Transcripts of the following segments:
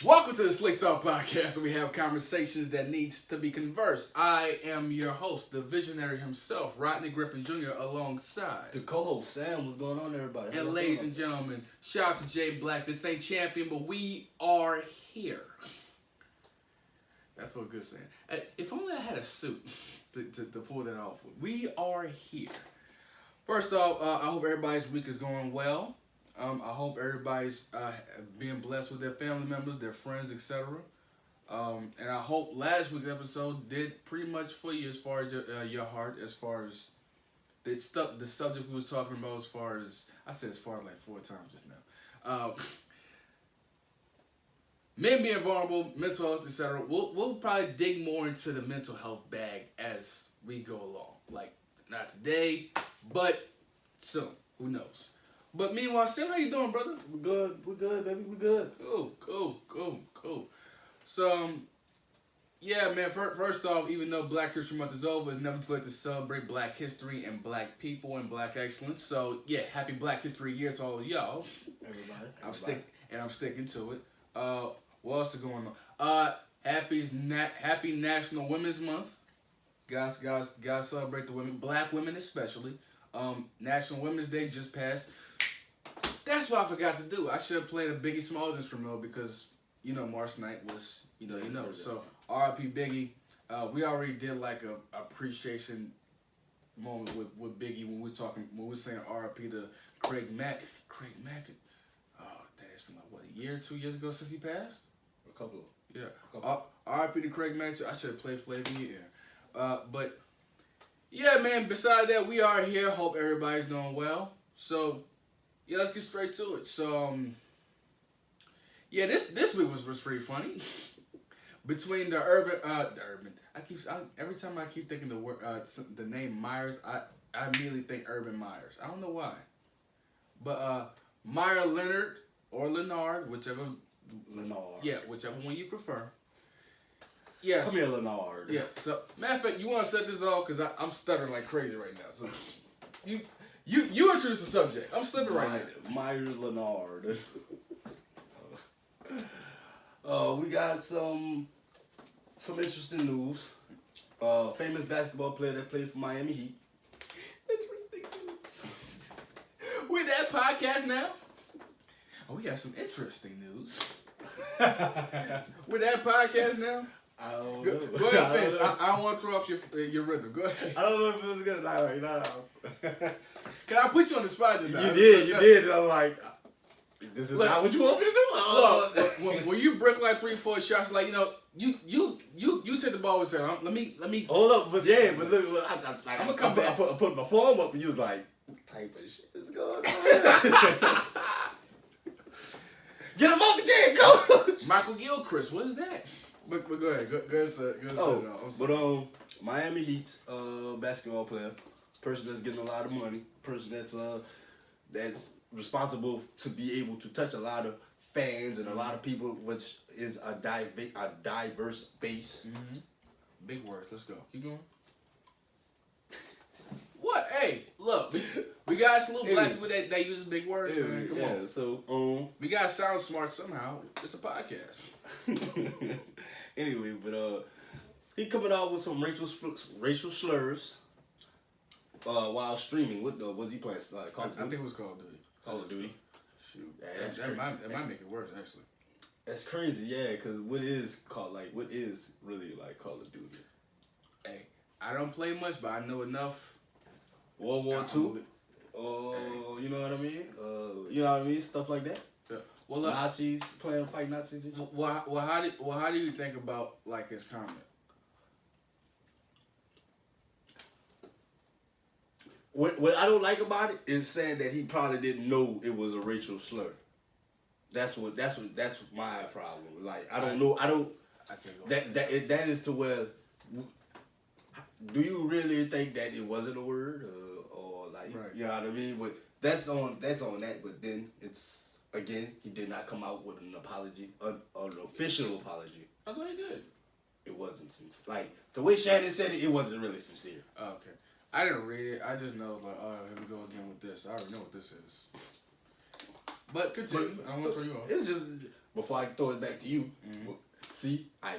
Welcome to the Slick Talk Podcast, where we have conversations that needs to be conversed. I am your host, the visionary himself, Rodney Griffin Jr., alongside the co-host Sam. What's going on, everybody? And ladies and gentlemen, shout out to Jay Black. This ain't champion, but we are here. That felt good saying. If only I had a suit to pull that off with. We are here. First off, I hope everybody's week is going well. I hope everybody's being blessed with their family members, their friends, etc. And I hope last week's episode did pretty much for you as far as your heart, as far as the subject we was talking about, as far as like 4 times just now. Men being vulnerable, mental health, etc. We'll probably dig more into the mental health bag as we go along. Like not today, but soon. Who knows? But meanwhile, Sam, how you doing, brother? We're good, baby. We're good. Cool. So, yeah, man. First off, even though Black History Month is over, it's never too late to celebrate Black history and Black people and Black excellence. So, yeah, happy Black History Year to all of y'all. Everybody. I'm sticking to it. What else is going on? Happy National Women's Month. Guys, celebrate the women, Black women especially. National Women's Day just passed. That's what I forgot to do. I should have played a Biggie Smalls instrumental because, March night was, So, R.I.P. Biggie. We already did like a appreciation moment with Biggie when we're saying R.I.P. to Craig Mack. Craig Mack, it's been like, a year, 2 years ago since he passed? A couple. Yeah. R.I.P. to Craig Mack. I should have played Flavor in the Air. But, yeah, man, besides that, we are here. Hope everybody's doing well. So, yeah, let's get straight to it. So, this week was pretty funny. Between the urban, every time I keep thinking the name Meyers, I immediately think Urban Meyers. I don't know why, but Leonard or Leonard, whichever one you prefer. Yes. Come here, Leonard. Yeah. So, matter of fact, you want to set this off because I'm stuttering like crazy right now. So, You introduce the subject. I'm slipping right now. Meyers Leonard. We got some interesting news. Famous basketball player that played for Miami Heat. Interesting news. We're that podcast now. Oh, we got some interesting news. We're that podcast now. I don't know. Go ahead, Vince. I don't want to throw off your rhythm. Go ahead. I don't know if it was good or not right now. Can I put you on the spot just now? You did. And I'm like, this is not what you want me to do. Look, when you break like 3-4 shots, like you take the ball and say, let me. Hold up, but look, I'm gonna come back. I put my phone up and you was like, what type of shit is going on? Get him off the game, coach. Michael Gilchrist, what is that? But go ahead. Go ahead. Miami Heat's basketball player, person that's getting a lot of money, person that's responsible to be able to touch a lot of fans and a lot of people, which is a diverse base. Mm-hmm. Big words. Let's go. Keep going. What? Hey, look, we got some little black people that use big words. Man. Come on. So we gotta sound smart somehow. It's a podcast. Anyway, but he coming out with some racial slurs while streaming. What was he playing? I think it was Call of Duty. Call of Duty. Shoot, that might make it worse actually. That's crazy, yeah. Because what is really like Call of Duty? Hey, I don't play much, but I know enough. World War II. You know what I mean? Stuff like that. Yeah. Well, Nazis fight Nazis. Well, how do you think about like his comment? What I don't like about it is saying that he probably didn't know it was a racial slur. That's my problem. Like I don't know. I can't go. That is to where. Do you really think that it wasn't a word or like right. You know what I mean? But that's on that. But then it's again he did not come out with an apology, an official apology. I thought he did. It wasn't sincere. Like the way Shannon said it, it wasn't really sincere. Oh, okay. I didn't read it. I just know, like, oh, here we go again with this. I already know what this is. But continue. I don't want to throw you off. It's just before I throw it back to you, Mm-hmm. see, I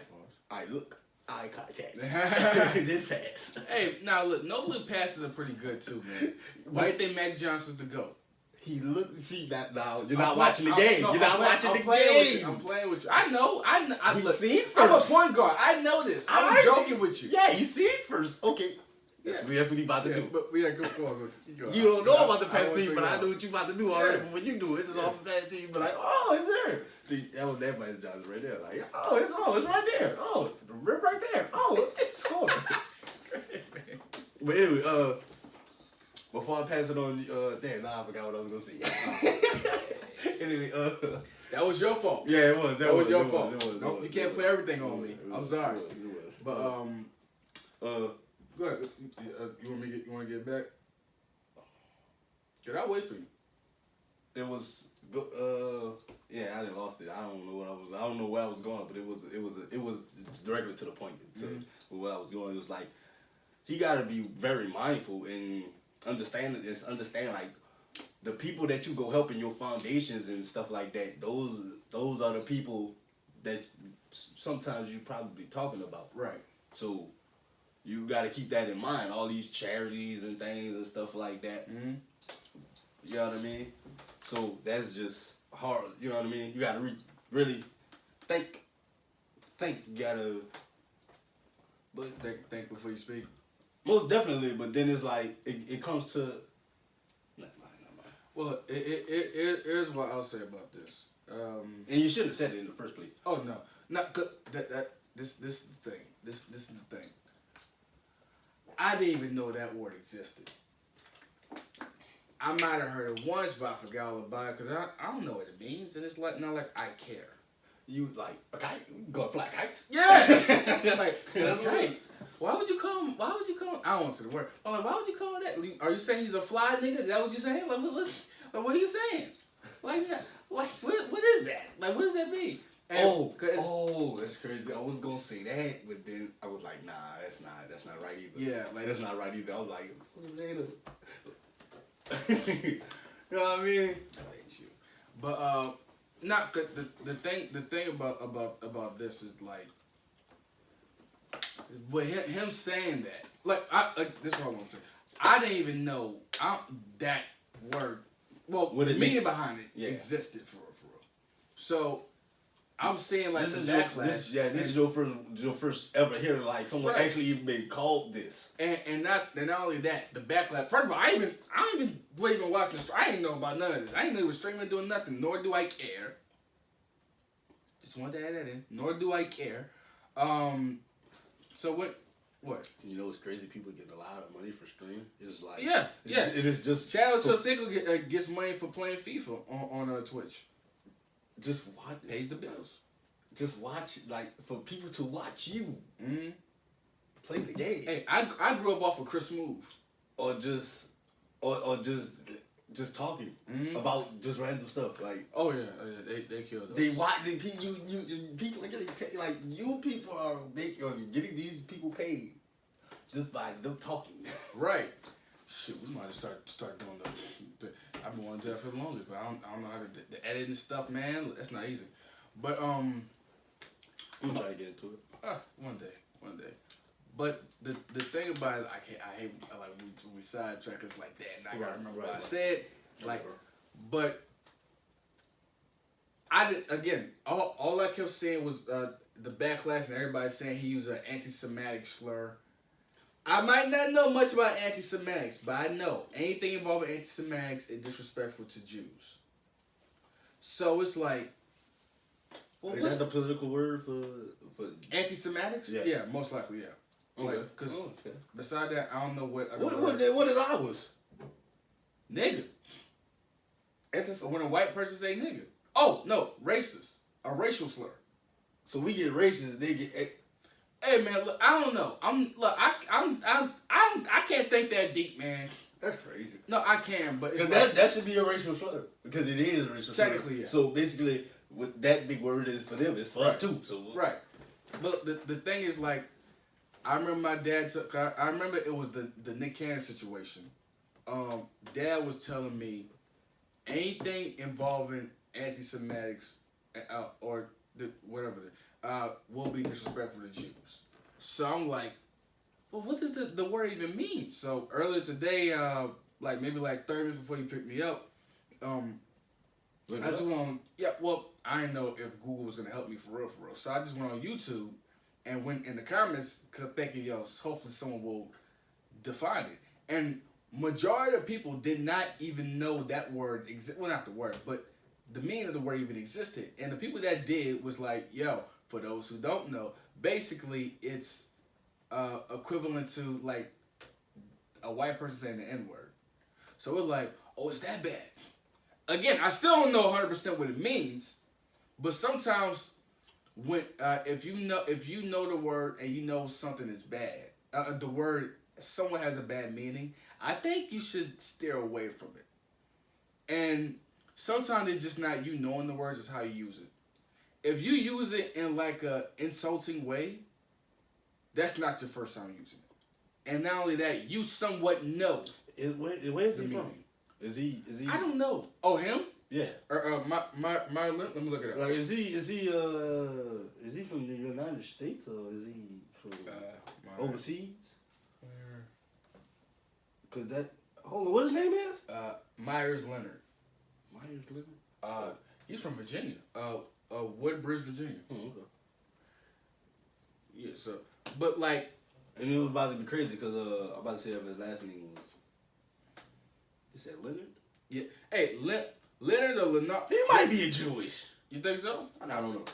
look, eye contact. Then pass. Hey, now look, no look passes are pretty good too, man. Why do you think Max Johnson's the GOAT? He looked. See that now? You're not watching the game. You're not watching the game. I'm playing with you. I know. Look, see it I'm a first. point guard. I know this. I'm joking with you. Yeah, you see it first. Okay. That's what he about to do. But yeah, go on. You don't know about the pass to you, but I know what you about to do already. But when you do it, it's all the pass to you. But like, oh, it's there. See, that was that man's job right there. Like, it's right there. Oh, the rip right there. Oh, score. But anyway, before I pass it on, damn, now I forgot what I was gonna say. Anyway, that was your fault. Yeah, it was. That was your fault. It You can't put everything on me. I'm sorry. It was. But go ahead. You want to get back? Did I wait for you? It was. Yeah, I didn't lost it. I don't know where I was going, but it was directly to the point. To where I was going, it was like he got to be very mindful and understand like the people that you go help in your foundations and stuff like that. Those are the people that sometimes you probably talking about. Right. So you got to keep that in mind. All these charities and things and stuff like that. Mm-hmm. You know what I mean? So that's just hard. You know what I mean? You got to really think. You got to. But think before you speak. most definitely. But then it's like it comes to. Never mind. Well, here's what I'll say about this. And you shouldn't have said it in the first place. Oh no, not this is the thing. This is the thing. I didn't even know that word existed. I might have heard it once, but I forgot all about it because I don't know what it means, and it's like not like I care. You like a kite? Go fly kites? Yeah. Like a kite. Why would you call him? I don't want to say the word. I'm like, why would you call him that? Are you saying he's a fly nigga? Is that what you're saying? Like what are you saying? Like what is that? Like what does that mean? And that's crazy. I was gonna say that, but then I was like, nah, that's not right either. Yeah, like that's not right either. I was like, you know what I mean? I hate you. But not the thing about this is like, but him saying that, like this is what I want to say. I didn't even know that word. Well, the meaning behind it existed for real. So I'm saying like the backlash. This is your first ever hearing like someone actually even been called this. And not only that, the backlash. First of all, I don't even believe in watching this. I didn't know about none of this. I didn't know it was streaming doing nothing. Nor do I care. Just wanted to add that in. Nor do I care. So what? You know, it's crazy. People getting a lot of money for streaming. It's like it is just. Chad Ochocinco gets money for playing FIFA on Twitch. Just watch. Pays the bills. Just watch, like, for people to watch you play the game. Hey, I grew up off of Chris Move. Or just talking about just random stuff. Like, oh yeah, they killed us. They watch people are getting paid. Like, you people are getting these people paid just by them talking. Right. Shit, we might start doing the I've been wanting to do that for the longest, but I don't know how to the editing stuff, man. That's not easy. But I'm gonna try to get into it. One day. But the thing about it, I hate like we sidetrack us like that, and I gotta remember what I said. Like, but I did again. All I kept saying was the backlash, and everybody saying he used an anti-Semitic slur. I might not know much about anti-Semitics, but I know anything involving anti-Semitics is disrespectful to Jews. So it's like, well, is that the political word for anti-Semitics? Yeah, most likely, yeah. Okay. Like, cause beside that, I don't know what. What is ours? Nigga. When a white person say nigga. Oh no, racist. A racial slur. So we get racist, they get. Hey man, look, I don't know. I can't think that deep, man. That's crazy. No, I can, but because that should be a racial slur because it is a racial slur. Technically, yeah. So basically, what that big word is for them, it's for us too. So right. But the thing is, like, I remember my dad. I remember it was the Nick Cannon situation. Dad was telling me anything involving anti-Semitics, or whatever, will be disrespectful to Jews. So I'm like, well, what does the word even mean? So earlier today, like maybe like 30 minutes before you picked me up, I just went on, I didn't know if Google was going to help me for real. So I just went on YouTube and went in the comments because I'm thinking, hopefully someone will define it. And majority of people did not even know that word well, not the word, but the meaning of the word even existed. And the people that did was like, for those who don't know, basically it's equivalent to like a white person saying the N-word. So we're like, oh, it's that bad. Again, I still don't know 100% what it means, but sometimes when if you know the word and you know something is bad, the word somewhat has a bad meaning, I think you should steer away from it. And sometimes it's just not you knowing the words, it's how you use it. If you use it in like a insulting way, that's not your first time using it. And not only that, you somewhat know. Where's he from? Is he? I don't know. Oh, him? Yeah. Or let me look it up. Like, is he from the United States or is he from overseas? Cause hold on, what his name is? Meyers Leonard. Meyers Leonard. He's from Virginia. Woodbridge, Virginia. Okay. Yeah. So, but like, and it was about to be crazy because I'm about to say his last name was. You said Leonard? Yeah. Hey, Leonard or Leonard? He might be a Jewish. You think so? I don't know.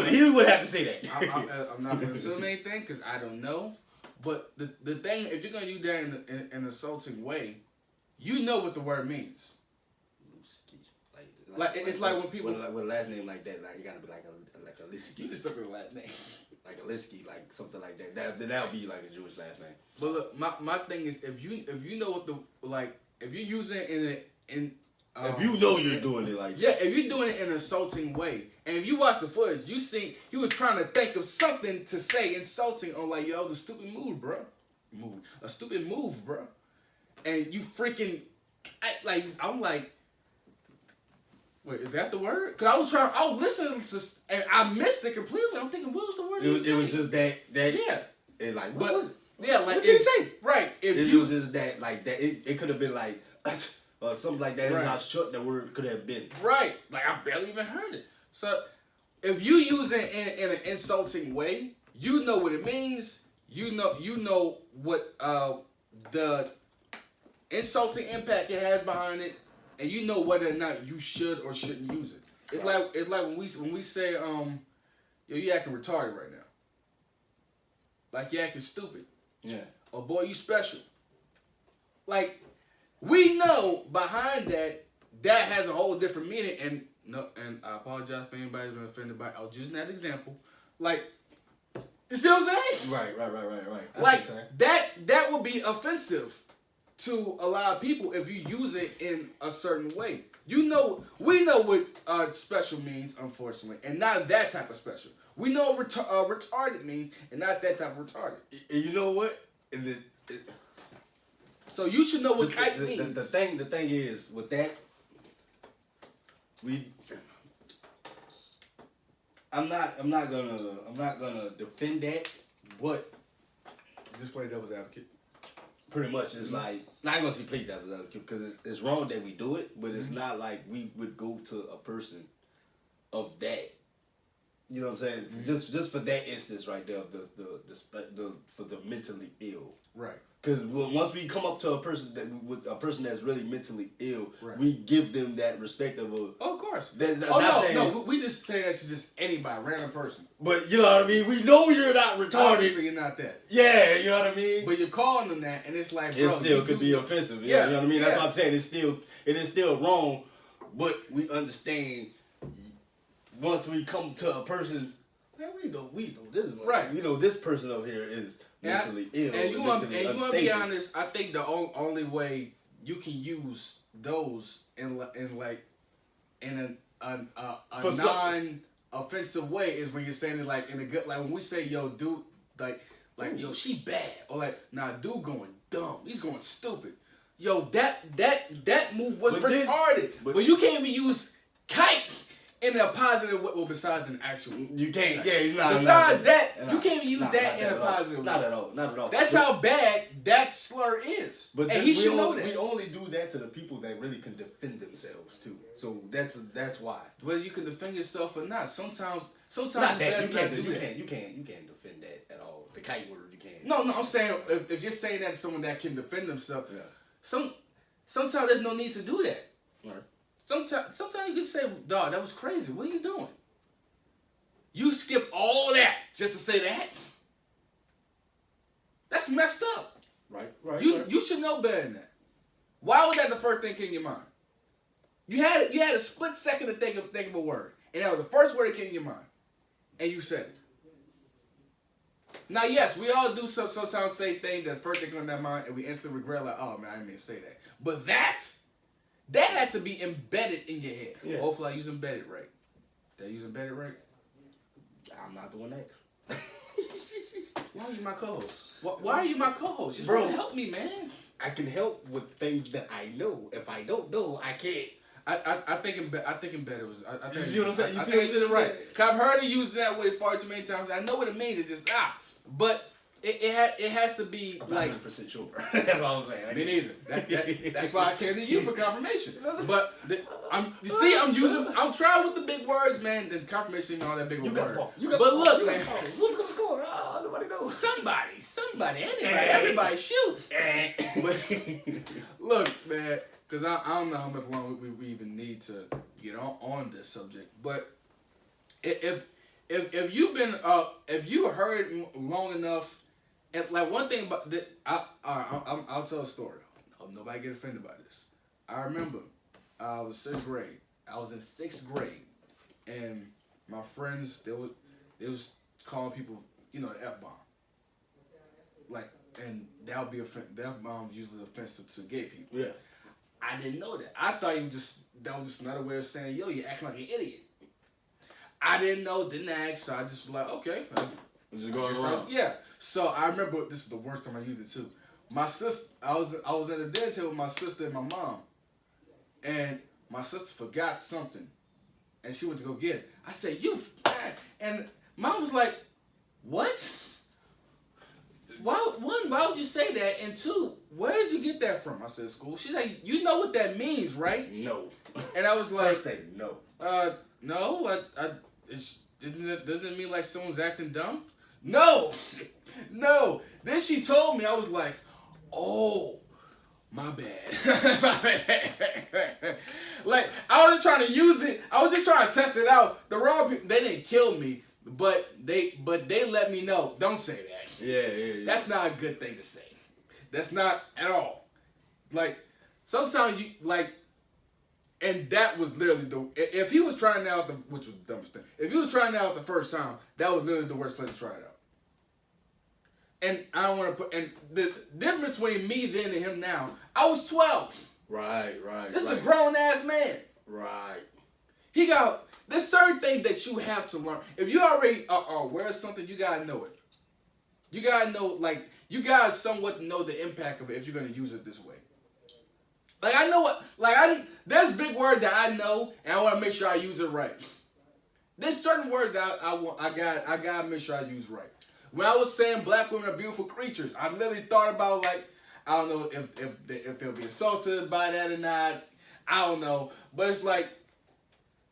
He would have to say that. I'm not gonna assume anything because I don't know. But the thing, if you're gonna use that in an insulting way, you know what the word means. Like it's like when people with a last name like that, like you gotta be like a Liski. You just stuck with a last name. Like a Liski, like something like that. That'll be like a Jewish last name. But look, my thing is if you know what if you're using it in if you know you're doing it like if you're doing it in an insulting way, and if you watch the footage, you see he was trying to think of something to say insulting on like the stupid move, bro. A stupid move, bro. And you freaking I'm like, wait, is that the word? Cause I was listening to and I missed it completely. I'm thinking, what was the word? It was just that yeah. And like what was it? Yeah, like what did he say? Right. If it was just that like that. It could have been like or something like that. That's how short that word could have been. Right. Like I barely even heard it. So if you use it in an insulting way, you know what it means. You know what the insulting impact it has behind it, and you know whether or not you should or shouldn't use it. It's like when we say yo, you acting retarded right now. Like you acting stupid. Yeah. Or boy, you special. Like we know behind that has a whole different meaning, and I apologize for anybody who's been offended by it. I was using that example. Like, you see what I'm saying? Right. Like that would be offensive to a lot of people if you use it in a certain way. We know what special means, unfortunately, and not that type of special. We know what retarded means, and not that type of retarded. You know what? So you should know what kite means. The thing is with that, I'm not gonna defend that, but just play devil's advocate. Pretty much, it's like not gonna say play devil's advocate because it's wrong that we do it, but it's not like we would go to a person of that. You know what I'm saying? Just for that instance right there, for the mentally ill. Right. Because once we come up to a person that's really mentally ill, right. we give them that respect of a. Oh, of course. No, we just say that to just anybody, random person. But you know what I mean. We know you're not retarded. Obviously, you're not that. Yeah, you know what I mean. But you're calling them that, and it's like, bro, it still could be offensive. Yeah, you know what I mean. That's what I'm saying. It is still wrong, but we understand. Once we come to a person, man, we know this is right. We know this person over here is mentally ill. And you want to be honest, I think the only way you can use those in a non-offensive way is when you're saying it like in a good, like when we say yo dude, like yo she bad, or like nah dude going dumb, he's going stupid. Yo that move was retarded, but you can't even use kite. in a positive way. Well, besides an actual. You can't. Yeah. Besides that, you can't even use that in a positive way. Not at all. Not at all. That's how bad that slur is. But and he should know that. We only do that to the people that really can defend themselves too. So that's why. Whether you can defend yourself or not, sometimes not that you can't defend that at all. The kite word you can't. No, I'm saying if you're saying that to someone that can defend themselves, sometimes there's no need to do that. Right. Sometimes you can say, "Dog, that was crazy. What are you doing? You skip all that just to say that? That's messed up." Right. You should know better than that. Why was that the first thing came in your mind? You had a split second to think of a word, and that was the first word that came in your mind, and you said it. Now, yes, we all do sometimes say things that first thing comes in our mind, and we instantly regret, like, "Oh man, I didn't mean to say that." But that had to be embedded in your head. Yeah. Hopefully, I use embedded right. Did I use embedded right? I'm not the one next. Why are you my co-host? Why are you my co-host? Just Bro, help me, man. I can help with things that I know. If I don't know, I can't. I think embedded was. You see what I'm saying? You see what I'm saying? Right. Cause I've heard it used that way far too many times. I know what it means. It's just but it has to be I'm like 100% sure. That's all I'm saying. Me neither. That's why I came to you for confirmation. But I'm trying with the big words, man. There's confirmation and all that big word. But look, man. Who's gonna score? Nobody knows. Somebody, everybody shoot. But look, man, because I don't know how much longer we even need to get on this subject. But if you've been if you heard long enough. And like one thing about that, I'll tell a story. Hope nobody get offended by this. I remember I was 6th grade. I was in 6th grade, and my friends they was calling people, the F-bomb. Like, and that would be the F-bomb usually offensive to gay people. Yeah. I didn't know that. I thought that was just another way of saying, "Yo, you're acting like an idiot." I didn't know, didn't ask, so I just was like, okay. Just going around. Yeah. So I remember this is the worst time I used it too. My sister, I was at a dinner table with my sister and my mom, and my sister forgot something, and she went to go get it. I said, "You," and mom was like, "What? Why would you say that? And two, where did you get that from?" I said, "School." She's like, "You know what that means, right?" No. And I was like, First thing, no. No. Doesn't it mean like someone's acting dumb? No. Then she told me, I was like, "Oh, my bad." Like, I was just trying to use it. I was just trying to test it out. The wrong people, they didn't kill me, but they let me know. Don't say that. Yeah. That's not a good thing to say. That's not at all. Like, sometimes you, like, and that was literally if he was trying it out, which was the dumbest thing. If he was trying it out the first time, that was literally the worst place to try it out. And I don't want to and the difference between me then and him now, I was 12. Right. This is a grown ass man. Right. There's certain things that you have to learn. If you already are aware of something, you gotta know it. You gotta know, like, you gotta somewhat know the impact of it if you're gonna use it this way. Like, I know there's big word that I know, and I want to make sure I use it right. There's certain words that I gotta make sure I use right. When I was saying black women are beautiful creatures, I literally thought about, like, I don't know if they'll be assaulted by that or not. I don't know, but it's like,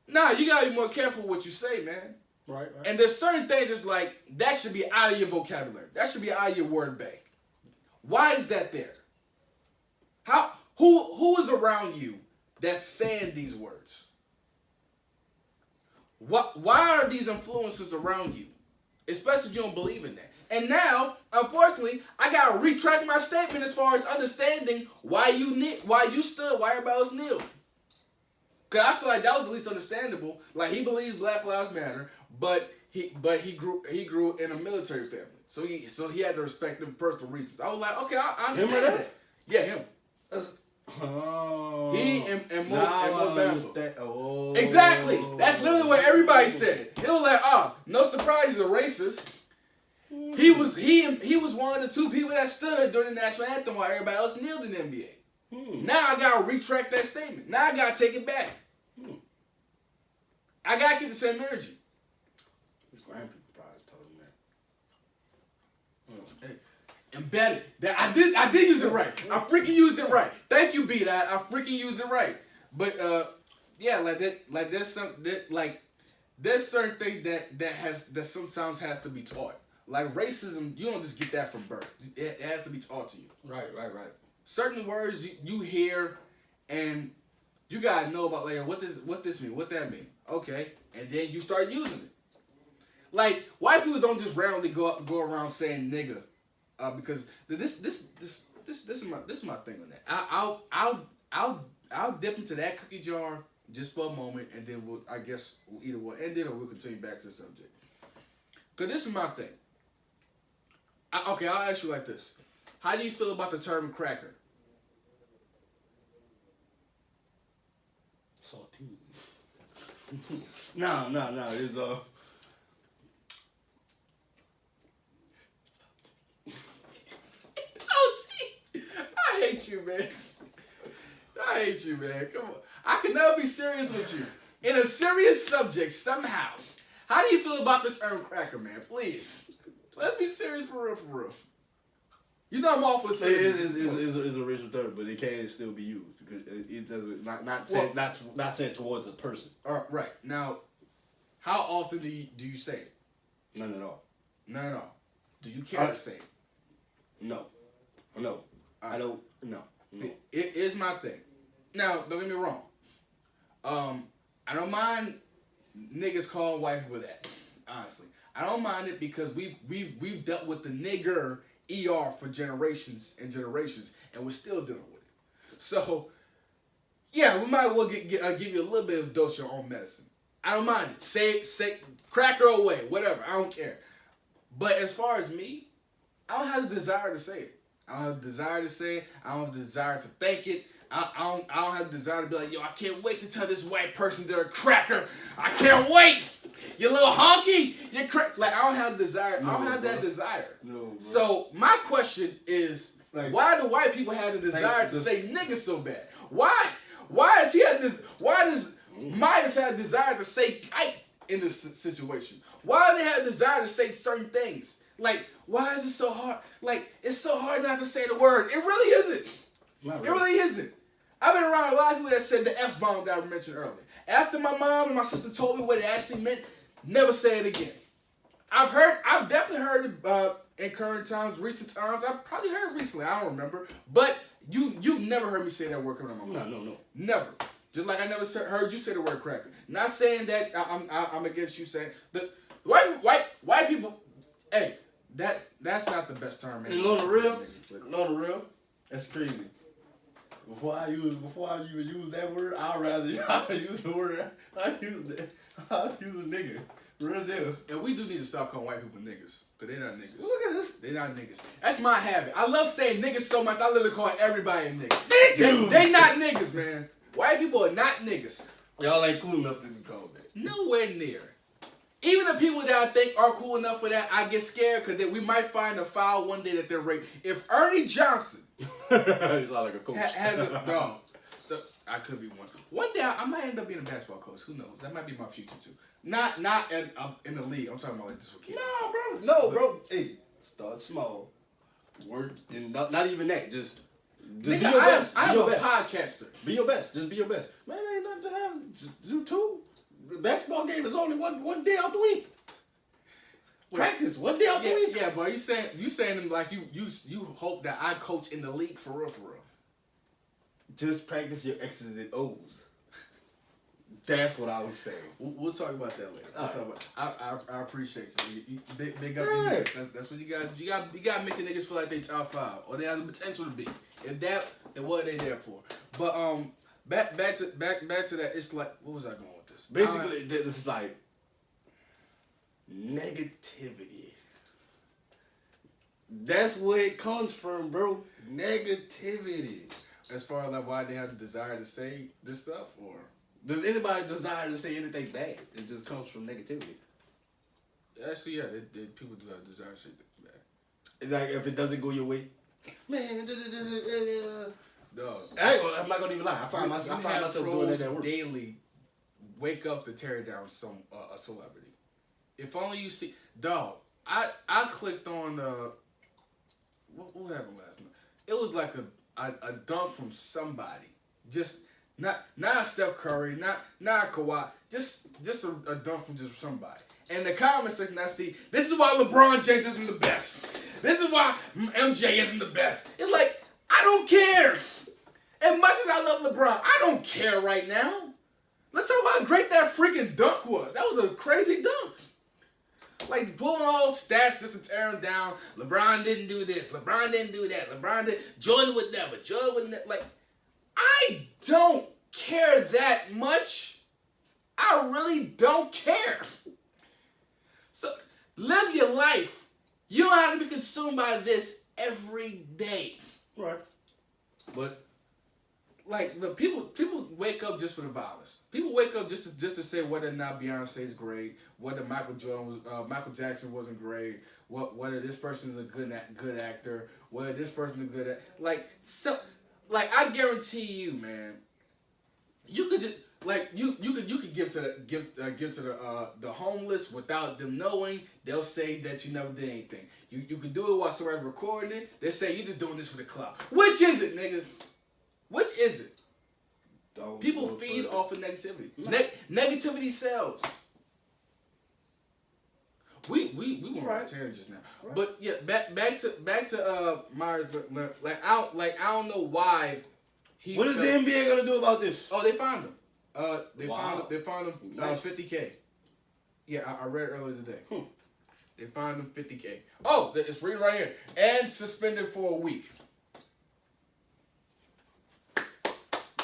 nah, you gotta be more careful what you say, man. Right. And there's certain things that's like that should be out of your vocabulary. That should be out of your word bank. Why is that there? Who is around you that's saying these words? Why are these influences around you? Especially if you don't believe in that. And now, unfortunately, I gotta retract my statement as far as understanding why you stood, why everybody else kneeled. Cause I feel like that was the least understandable. Like, he believes Black Lives Matter, but he grew in a military family, so he had to respect them for personal reasons. I was like, okay, I understand that. Yeah, him. He and more Bambo. Oh. Exactly. That's literally what everybody said. It was like, no surprise, he's a racist. He was one of the two people that stood during the national anthem while everybody else kneeled in the NBA. Now I gotta retract that statement. Now I gotta take it back. I gotta keep the same energy. His grandpa probably told him that. Embedded. That I did use it right. I freaking used it right. Thank you, B. I freaking used it right. But yeah, like there's certain things that sometimes has to be taught. Like racism, you don't just get that from birth. It has to be taught to you. Right. Certain words you hear, and you gotta know about like what this mean, what that mean. Okay, and then you start using it. Like white people don't just randomly go around saying nigga, because this is my thing on that. I'll dip into that cookie jar just for a moment, and then we'll either we'll end it or we'll continue back to the subject. Cause this is my thing. I'll ask you like this: how do you feel about the term cracker? Saltine. No. It's I hate you, man. Come on. I can never be serious with you. In a serious subject, somehow. How do you feel about the term cracker, man? Please. Let's be serious for real. You know I'm all for serious. It's a racial term, but it can still be used because it doesn't not said towards a person. Right. Now, how often do you say it? None at all. None at all. Do you care to say it? No. I don't. No. It is my thing. Now, don't get me wrong. I don't mind niggas calling white people that. Honestly, I don't mind it because we've dealt with the nigger ER for generations and generations, and we're still dealing with it. So, yeah, we might well give you a little bit of dose of your own medicine. I don't mind it. Say cracker away, whatever. I don't care. But as far as me, I don't have the desire to say it. I don't have the desire to say it. I don't have the desire to think it. I don't have the desire to be like, yo, I can't wait to tell this white person they're a cracker. I can't wait. You little honky. You're like, I don't have the desire. I don't have that desire. No, bro. So my question is, like, why do white people have the desire to say nigga so bad? Why does Meyers have the desire to say kite in this situation? Why do they have the desire to say certain things? Like, why is it so hard? Like, it's so hard not to say the word. It really isn't. Not It really isn't. I've been around a lot of people that said the F-bomb that I mentioned earlier. After my mom and my sister told me what it actually meant, never say it again. I've definitely heard it in current times, recent times. I've probably heard it recently. I don't remember. But you've never heard me say that word coming out of my mouth. No. Never. Just like I never heard you say the word cracker. Not saying that I'm against you saying the white people. Hey, that's not the best term. And on the real, that's crazy. Before I even use that word, I'd rather use the word. I'll use a nigga. Real deal. And we do need to stop calling white people niggas. Because they're not niggas. Look at this. They're not niggas. That's my habit. I love saying niggas so much, I literally call everybody a nigga. Nigga! They not niggas, man. White people are not niggas. Y'all ain't cool enough to be called that. Nowhere near. Even the people that I think are cool enough for that, I get scared because we might find a file one day that they're raped. If Ernie Johnson He's not like a coach. has a dog, I could be one. One day I might end up being a basketball coach. Who knows? That might be my future too. Not in the league. I'm talking about like this with kids. No, bro. Hey, start small. Work and not even that. Just Nigga, be your best. I'm be your a best. podcaster. Be your best. Just be your best. Man, ain't nothing to have. Just do two. The basketball game is only one day out the week. Practice one day out the week. Yeah, but you saying them like you hope that I coach in the league for real. Just practice your X's and O's. That's what I was saying. We'll talk about that later. We'll talk about. I appreciate you. Big up Yeah. your niggas. That's what you guys. You got to make the niggas feel like they top 5 or they have the potential to be. If that, then what are they there for? But back to that. It's like, what was I going with this? Basically, this is like negativity. That's where it comes from, bro. Negativity. As far as like why they have the desire to say this stuff, or does anybody desire to say anything bad? It just comes from negativity. actually, yeah, people do have a desire to say that. Like if it doesn't go your way, man. Dog. I'm not gonna even lie. I find myself doing that at work daily wake up to tear down a celebrity. If only you see, dog. I clicked on what happened last night? It was like a dunk from somebody. Just not Steph Curry, not Kawhi. Just a dunk from just somebody. And the comment section I see, this is why LeBron James isn't the best. This is why MJ isn't the best. It's like, I don't care. As much as I love LeBron, I don't care right now. Let's talk about how great that freaking dunk was. That was a crazy dunk. Like, pulling all stats just to tear him down. LeBron didn't do this. LeBron didn't do that. LeBron did. Jordan would never. Jordan would never. Like, I don't care that much. I really don't care. So, live your life. You don't have to be consumed by this every day. Right. But like the people wake up just for the violence. People wake up just to say whether or not Beyonce's great, whether Michael Jackson wasn't great, whether this person is a good actor, whether this person is good at like I guarantee you, man, you could just you could give to the homeless without them knowing. They'll say that you never did anything. You could do it while somebody's recording it. They say you're just doing this for the clout. Which is it, nigga? Which is it? People feed off of negativity. Negativity sells. We went on a tangent just now, but yeah, back to Meyers. I don't know why he. What is the NBA gonna do about this? Oh, they found him. They found him $50K. Yeah, I read earlier today. They found him $50K. Oh, it's reading right here. And suspended for a week.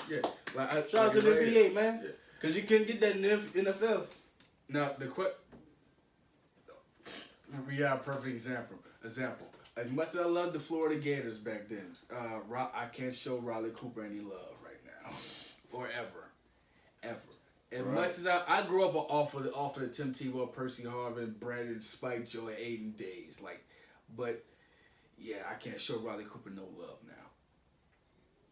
Yeah, shout out to the NBA, man. Yeah. Cause you couldn't get that in the NFL. Now we got a perfect example. As much as I loved the Florida Gators back then, I can't show Riley Cooper any love right now, or ever. As much as I grew up off of the Tim Tebow, Percy Harvin, Brandon, Spike, Joe, Aiden days, but yeah, I can't show Riley Cooper no love now.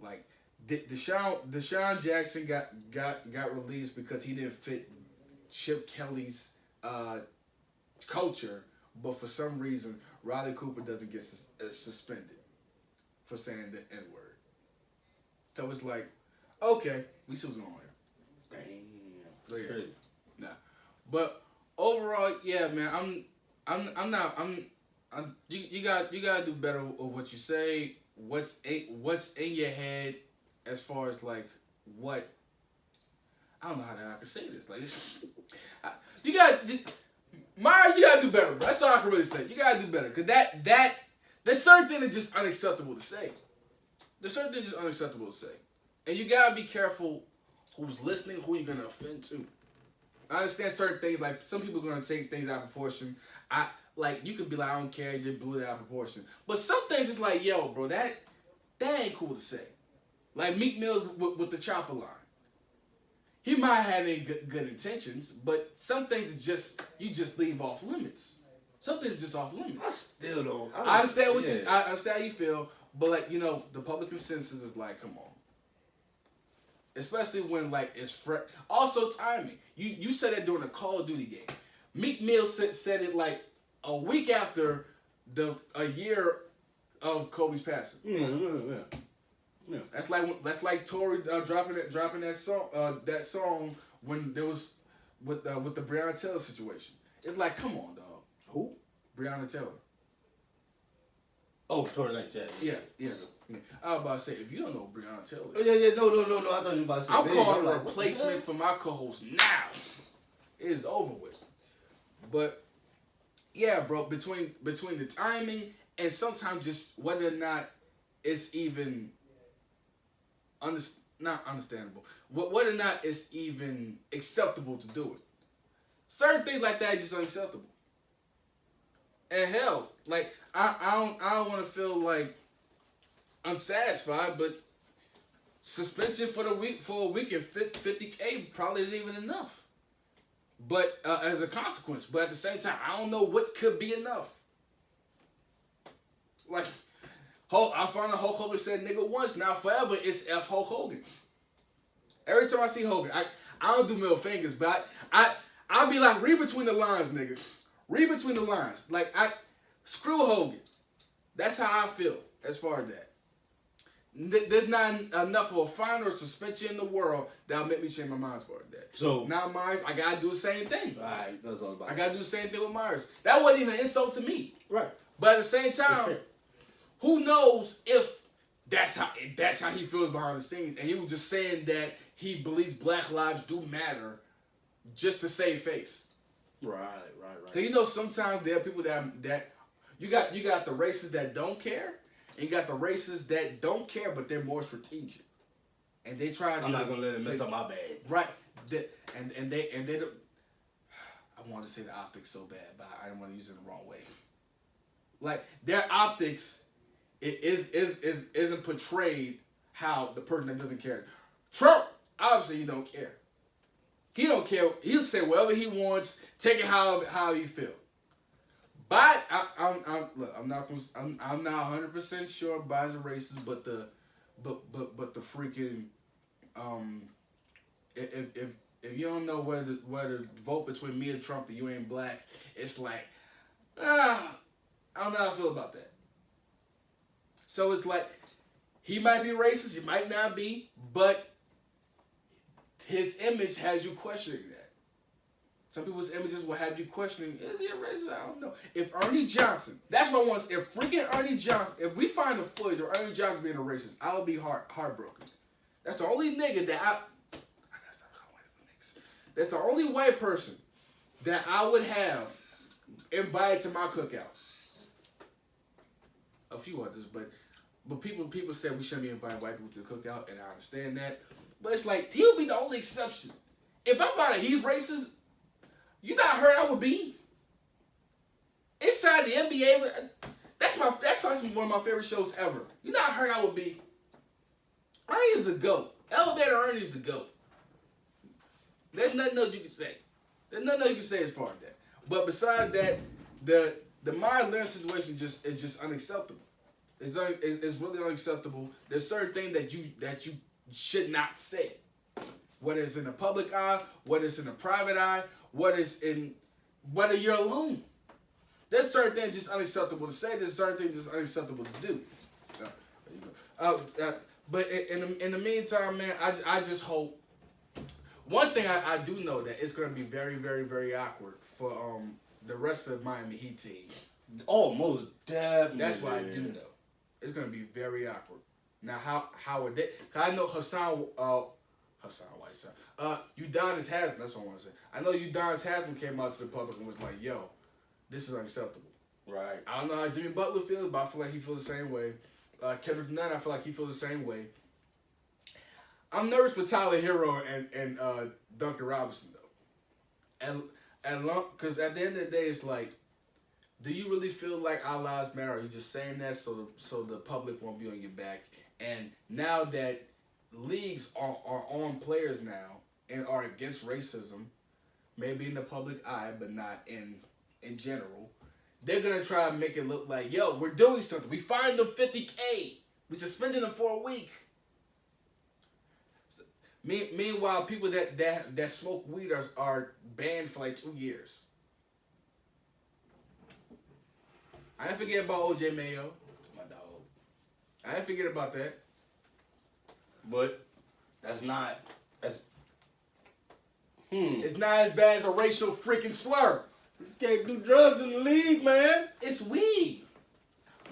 Like. Deshaun Jackson got released because he didn't fit Chip Kelly's culture, but for some reason Riley Cooper doesn't get suspended for saying the N-word. So it's like, okay, we see what's going on here. Damn. Yeah. Nah. But overall, yeah, man, you gotta do better with what you say, what's in your head. As far as like what, I don't know how I can say this. Like Meyers, you gotta do better, bro. That's all I can really say. You gotta do better, cause there's certain things that's just unacceptable to say. There's certain things just unacceptable to say, and you gotta be careful who's listening, who you're gonna offend to. I understand certain things, like some people are gonna take things out of proportion. You could be like, I don't care, you just blew it out of proportion. But some things is like, yo, bro, that ain't cool to say. Like Meek Mills with the chopper line. He might have any good intentions, but some things you just leave off limits. Some things just off limits. I still don't. I understand I understand how you feel, but the public consensus is like, come on. Especially when it's fresh. Also timing. You said that during the Call of Duty game. Meek Mill said it like a week after a year of Kobe's passing. Yeah. Yeah. That's like Tory dropping that song when there was with the Breonna Taylor situation. It's like, come on, dog. Who? Breonna Taylor. Oh, Tory like that. Yeah. I was about to say, if you don't know Breonna Taylor. Oh, yeah, no. I thought you were about to say. I'm calling a replacement for my co-host now. It is over with. But yeah, bro, between the timing and sometimes just whether or not it's even not understandable. Whether or not it's even acceptable to do it. Certain things like that are just unacceptable. And hell, I don't want to feel unsatisfied, but suspension for a week and $50K probably isn't even enough. But as a consequence, but at the same time, I don't know what could be enough. I found out Hulk Hogan said nigga once, now forever it's F Hulk Hogan. Every time I see Hogan, I don't do middle fingers, but I'll be like, read between the lines, nigga. Read between the lines. Like, screw Hogan. That's how I feel as far as that. There's not enough of a fine or suspension in the world that'll make me change my mind for that. So now Meyers, I gotta do the same thing. Alright, that's all about I gotta do the same thing with Meyers. That wasn't even an insult to me. Right. But at the same time, who knows if that's how he feels behind the scenes. And he was just saying that he believes black lives do matter just to save face. Right. Cause you know sometimes there are people that you got the racists that don't care, and you got the racists that don't care, but they're more strategic, and they try. I'm not gonna let it mess up my bag. Right. And they. I want to say the optics so bad, but I don't want to use it the wrong way. Like their optics, isn't portrayed how the person that doesn't care. Trump, obviously, he don't care. He don't care. He'll say whatever he wants, take it how he feel. But I'm not 100% sure Biden's a racist, but the freaking if you don't know whether to vote between me and Trump, that you ain't black, it's like I don't know how I feel about that. So it's like he might be racist, he might not be, but his image has you questioning that. Some people's images will have you questioning, is he a racist? I don't know. If Ernie Johnson, that's what I want. If freaking Ernie Johnson, if we find the footage of Ernie Johnson being a racist, I will be heartbroken. That's the only nigga that I gotta stop calling white niggas. That's the only white person that I would have invited to my cookout. A few others, but people said we shouldn't be inviting white people to the cookout, and I understand that. But it's like, he'll be the only exception. If I find out he's racist, you know how hurt I would be? Inside the NBA, that's probably one of my favorite shows ever. You know how hurt I would be? Ernie is the GOAT. Elevator Ernie is the GOAT. There's nothing else you can say. There's nothing else you can say as far as that. But besides that, the Meyers Leonard situation is just unacceptable. It's really unacceptable. There's certain things that you should not say. Whether it's in the public eye, whether it's in the private eye, whether you're alone. There's certain things just unacceptable to say. There's certain things just unacceptable to do. But in the meantime, man, I just hope. One thing I do know that it's going to be very, very, very awkward for the rest of the Miami Heat team. Oh, most definitely. That's what I do know. It's going to be very awkward. Now, how are they? Cause I know Hassan Whiteside. Udonis Haslam. That's what I want to say. I know Udonis Haslam came out to the public and was like, "Yo, this is unacceptable." Right. I don't know how Jimmy Butler feels, but I feel like he feels the same way. Kendrick Nunn, I feel like he feels the same way. I'm nervous for Tyler Hero and Duncan Robinson though, because at the end of the day, it's like, do you really feel like our lives matter? Or are you just saying that so the public won't be on your back? And now that leagues are on players now and are against racism, maybe in the public eye, but not in general, they're gonna try to make it look like, yo, we're doing something. We fined them $50K. We suspended them for a week. Meanwhile, people that smoke weed are banned for like 2 years. I didn't forget about OJ Mayo. My dog. I didn't forget about that. But it's not as as bad as a racial freaking slur. You can't do drugs in the league, man. It's weed.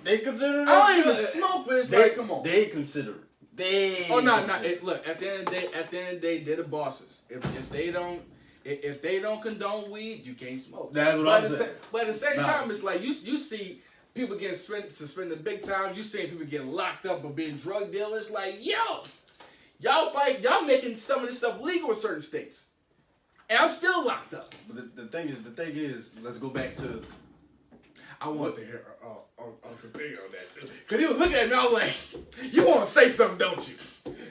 They consider it. I don't even smoke, but it's like, come on. They consider it. Look, at the end of the day, they're the bosses. If they don't condone weed, you can't smoke. That's what I'm saying. But at the same time, it's like you see people getting suspended big time. You see people getting locked up or being drug dealers. Like, yo, y'all making some of this stuff legal in certain states, and I'm still locked up. But the thing is, let's go back to. I want to hear Uncle Big on that too, cause he was looking at me. I was like, "You want to say something, don't you?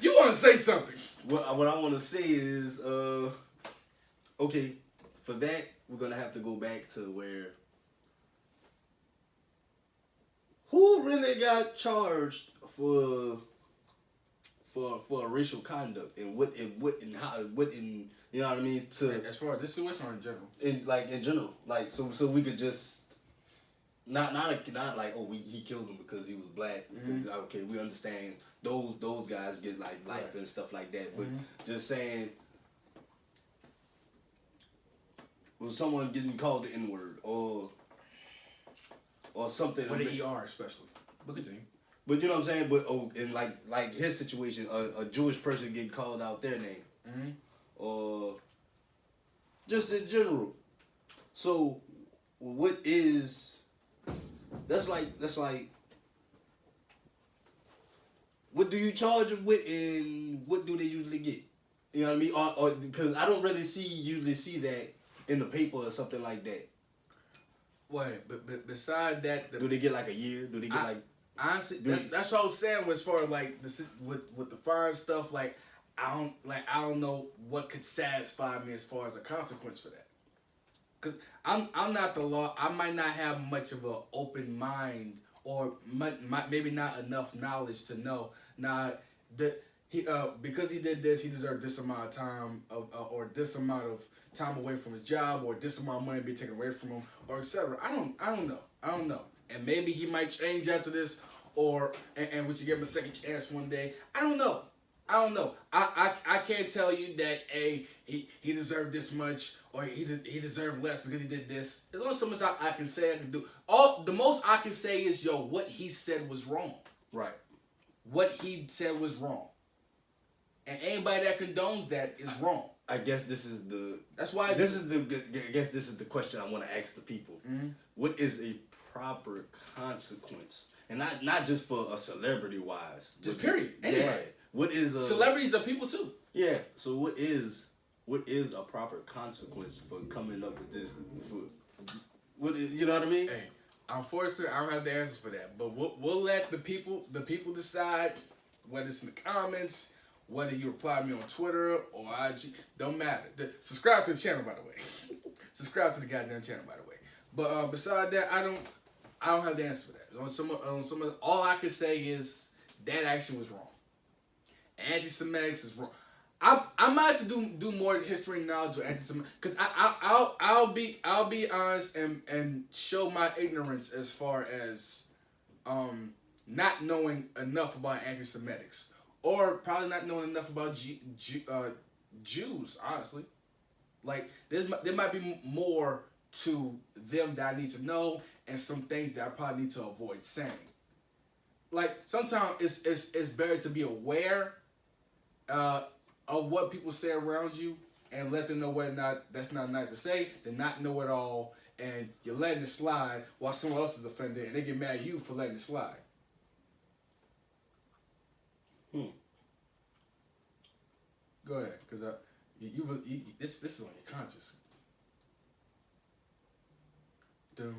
You want to say something?" What I want to say is, okay, for that we're gonna have to go back to where who really got charged for racial conduct and what You know what I mean? To as far as this situation or in general? in general, like so we could just not like he killed him because he was black. Because, okay, we understand those guys get like life and stuff like that. But just saying, was someone getting called the N-word or something? With an ER especially. But continue. But you know what I'm saying? But in like his situation, a Jewish person getting called out their name, or just in general. So, what is? That's like. What do you charge them with, and what do they usually get? You know what I mean? Or because I don't really usually see that in the paper or something like that. Wait, but beside that, do they get like a year? Do they get like? Honestly, that's what I was saying. As far as like with the fine stuff, like I don't know what could satisfy me as far as a consequence for that. Cause I'm not the law. I might not have much of an open mind or maybe not enough knowledge to know. Now that he because he did this, he deserved this amount of time or this amount of time away from his job or this amount of money be taken away from him or etc. I don't know. And maybe he might change after this, and we should give him a second chance one day. I don't know. I can't tell you that he deserved this much or he deserved less because he did this. There's only so much I can say. I can do. The most I can say is what he said was wrong. Right. What he said was wrong. And anybody that condones that is wrong. I guess this is the. That's why. I guess this is the question I want to ask the people. What is a proper consequence, and not just for a celebrity wise, just period. Anybody. Yeah. What is celebrities are people too? Yeah. So what is a proper consequence for coming up with this? You know what I mean? Hey, unfortunately, I don't have the answers for that, but we'll let the people decide. Whether it's in the comments, whether you reply to me on Twitter or IG, don't matter. Subscribe to the channel, by the way. Subscribe to the goddamn channel, by the way. But beside that, I don't have the answer for that. All I can say is that action was wrong. Anti-Semitics is wrong. I might have to do more history and knowledge of anti-Semitic because I'll be honest and show my ignorance as far as not knowing enough about anti-Semitics or probably not knowing enough about Jews. Honestly, like there might be more to them that I need to know and some things that I probably need to avoid saying. Like sometimes it's better to be aware of what people say around you and let them know whether or not that's not nice to say than not know it all and you're letting it slide while someone else is offended and they get mad at you for letting it slide. Go ahead, because this is on your conscience. So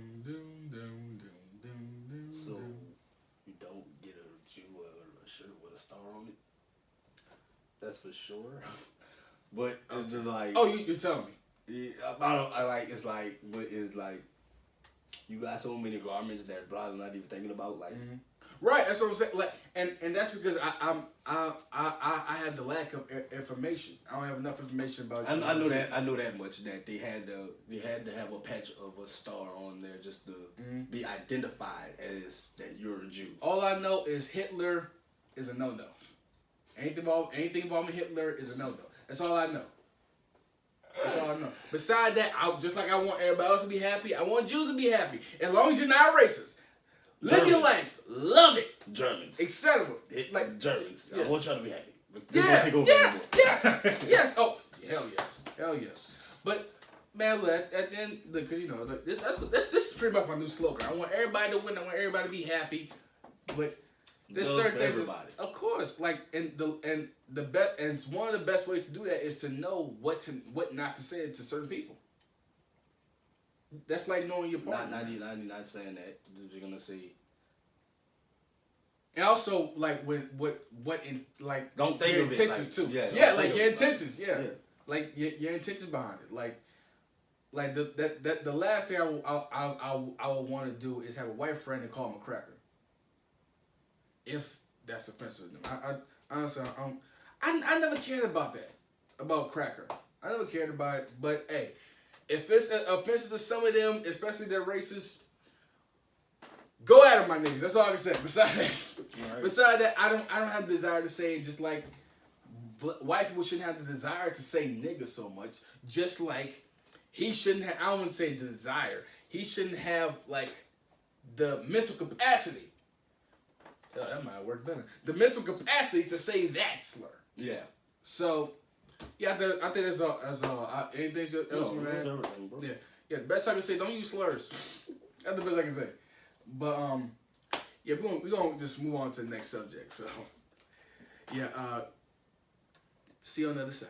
you don't get a Jew a shirt with a star on it. That's for sure. But it's just like you're telling me. Yeah, but it's like you got so many garments that I'm probably not even thinking about like. Right, that's what I'm saying. Like, and that's because I had the lack of information. I don't have enough information about. I know that much that they had to have a patch of a star on there just to be identified as that you're a Jew. All I know is Hitler is a no-no. Anything involving Hitler is a no-no. That's all I know. That's all I know. Besides that, just like I want everybody else to be happy, I want Jews to be happy. As long as you're not racist. Live your life. Love it. Germans. Etc. Like Germans. Yeah. I want y'all to be happy. Yes. Oh, hell yes. But man, look, at the end, because you know, this is pretty much my new slogan. I want everybody to win. I want everybody to be happy. But there's certain things, everybody. Of course, like and it's one of the best ways to do that is to know what not to say to certain people. That's like knowing your partner. Not saying that. You're gonna say. And also, like what in like don't think your of intentions it. Like, too. Yeah, like your intentions. Yeah. Like your intentions behind it. Like the last thing I would want to do is have a white friend and call him a cracker. If that's offensive to them, I honestly I never cared about that cracker. I never cared about it. But hey, if it's offensive to some of them, especially their racists, go at them, my niggas. That's all I can say. Besides that, I don't have the desire to say it. Just like white people shouldn't have the desire to say nigga so much. Just like he shouldn't have. I don't want to say the desire. He shouldn't have like the mental capacity. Oh, that might work better. The mental capacity to say that slur. Yeah. So, yeah, I think that's all. Anything else you want to add? Yeah. The best I can say, don't use slurs. That's the best I can say. But yeah, we're gonna just move on to the next subject. So, yeah, see you on the other side.